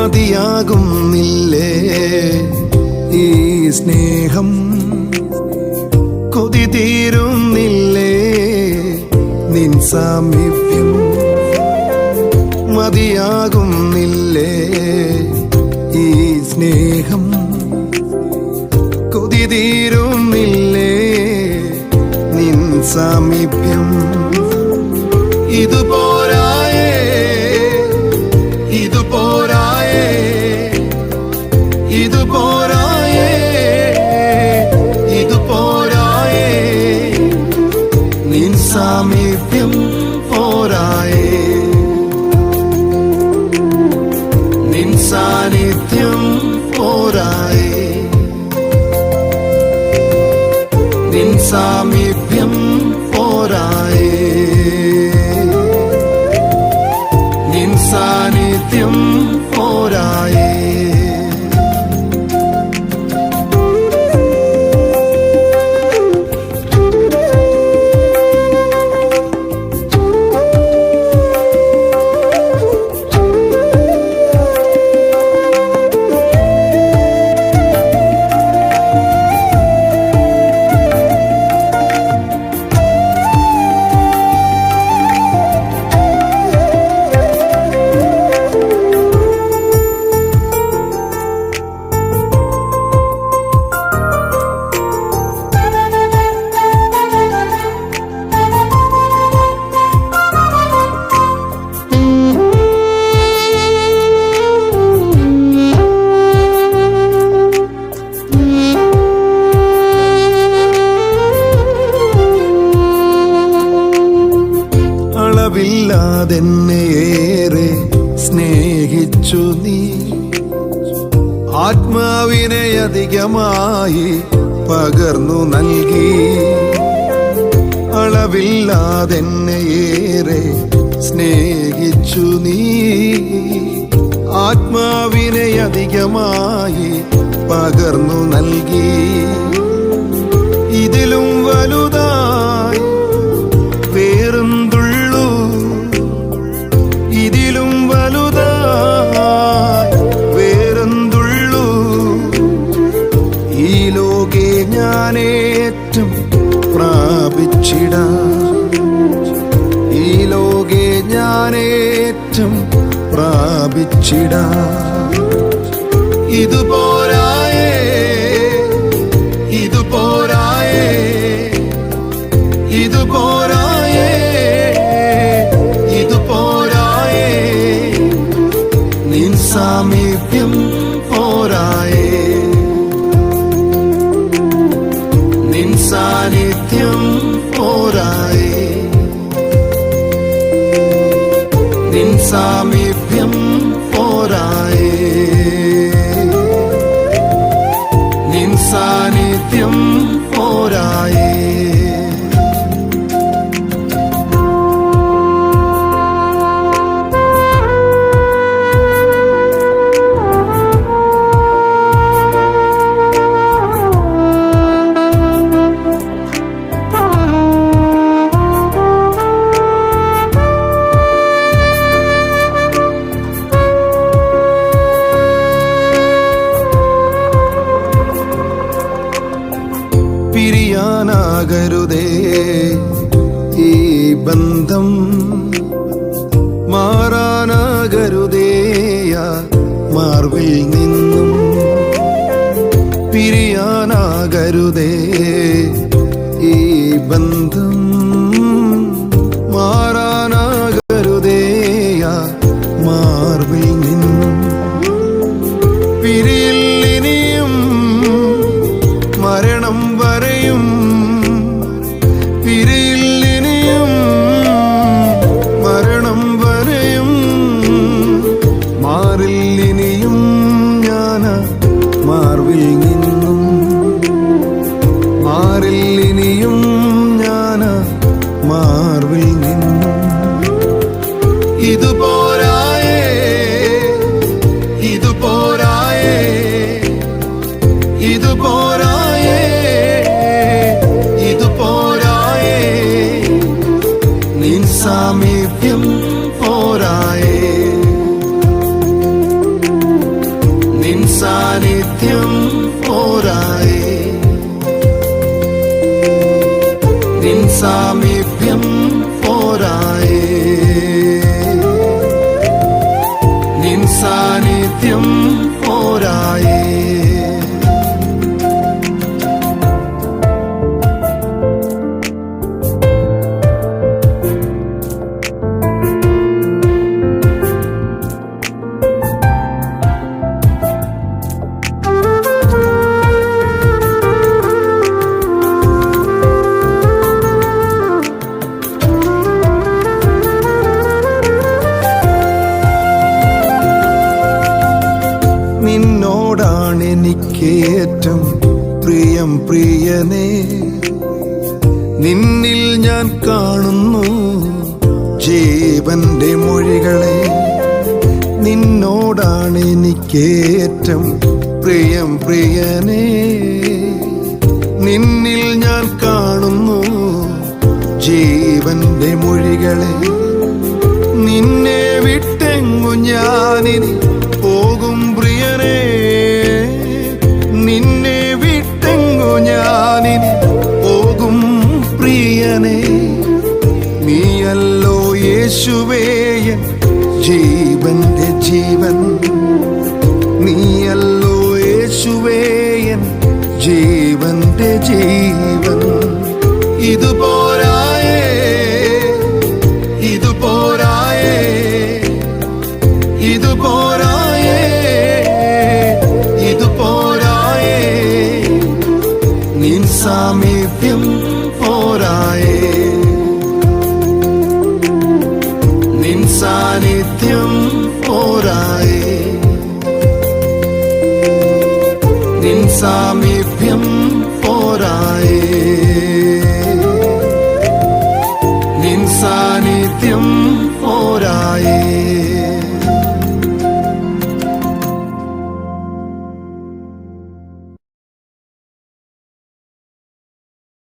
മതിയാകുന്നില്ലേ ഈ സ്നേഹം, കൊതി തീരുന്നില്ലേ നിൻ സാമീപ്യം. മതിയാകുന്നില്ലേ ഈ സ്നേഹം, കൊതി തീരുന്നില്ലേ നിൻ സാമീപ്യം. ഇതുപോരായേ ഇതുപോരായേ ഇതുപോരായേ ഇതുപോരായേ നിൻ സാമീപ്യം പോരായേ, നിൻ സാന്നിധ്യം പോരായേ, നിൻ സാമീപ്യം പോരായേ, നിൻ സാന്നിധ്യം പോരായേ. അളവില്ലാതെന്നെയേറെ സ്നേഹിച്ചു നീ, ആത്മാവിനെ അധികമായി പകർന്നു നൽകി. അളവില്ലാതെന്നെയേറെ സ്നേഹിച്ചു നീ, ആത്മാവിനെ അധികമായി പകർന്നു നൽകി. ഇതിലും വലുതായി വേറെന്തുള്ളൂ, ഇതിലും വലുതായി വേറെന്തുള്ളൂ. ഈ ലോകെ ഞാനേറ്റം പ്രാപിച്ചിടാം, ഈ ലോകെ ഞാനേറ്റം പ്രാപിച്ചിടാം. ഇതുപോരായേ ഇതുപോരായേ ഇതുപോരായേ ഇതുപോരായേ നിൻ സാമീപ്യം പോരായേ, നിൻ സാന്നിധ്യം പോരായേ, നിൻ സാമീപ്യം പോരായേ, നിൻ സാന്നിധ്യം പോരായേ. പിരിയാനാകരുതേ ഈ ബന്ധം, മാറാനാകരുതേ മാർവിൽ നിന്നും. പിരിയാനാകരുതേ ഈ ബന്ധം, മാറാനാകരുതേ മാർവിൽ നിന്നും. പിരിയില്ലിനിയും മരണം വരെയും, പിരിയില്ലിനിയും മരണം വരെയും. മാറില്ലിനിയും ഞാൻ മാർവിൽ നിന്നും, മാറില്ലിനിയും ഞാൻ മാർവിൽ നിന്നും. ഇതുപോരായേ ഇതുപോരായേ സാന്നിധ്യം പോരായേ, നിൻ സാമീപ്യം പോരായേ, നിൻ സാന്നിധ്യം പോരായേ. നിന്നോടാണെനിക്കേറ്റം പ്രിയം പ്രിയനേ, നിന്നിൽ ഞാൻ കാണുന്നു ജീവന്റെ മൊഴികളെ. നിന്നോടാണെനിക്കേറ്റം പ്രിയം പ്രിയനേ, നിന്നിൽ ഞാൻ കാണുന്നു ജീവന്റെ മൊഴികളെ. നിന്നെ വിട്ടെങ്ങു ഞാനിനി പോകും പ്രിയനേ, നിന്നെ വിട്ടെങ്ങു ഞാനിനി പോകും പ്രിയനേ. നീയല്ലോ യേശുവേ എൻ ജീവന്റെ ജീവൻ, നീയല്ലോ യേശുവേ എൻ ജീവന്റെ ജീവൻ. ഇതുപോരായേ, ഇതുപോരായേ, ഇതുപോരായേ, ഇതുപോരായേ. നിൻ സാമീപ്യം പോരായേ, നിൻ സാന്നിധ്യം പോരായേ, നിൻ സാമീപ്യം പോരായേ, നിൻ സാന്നിധ്യം പോരായേ.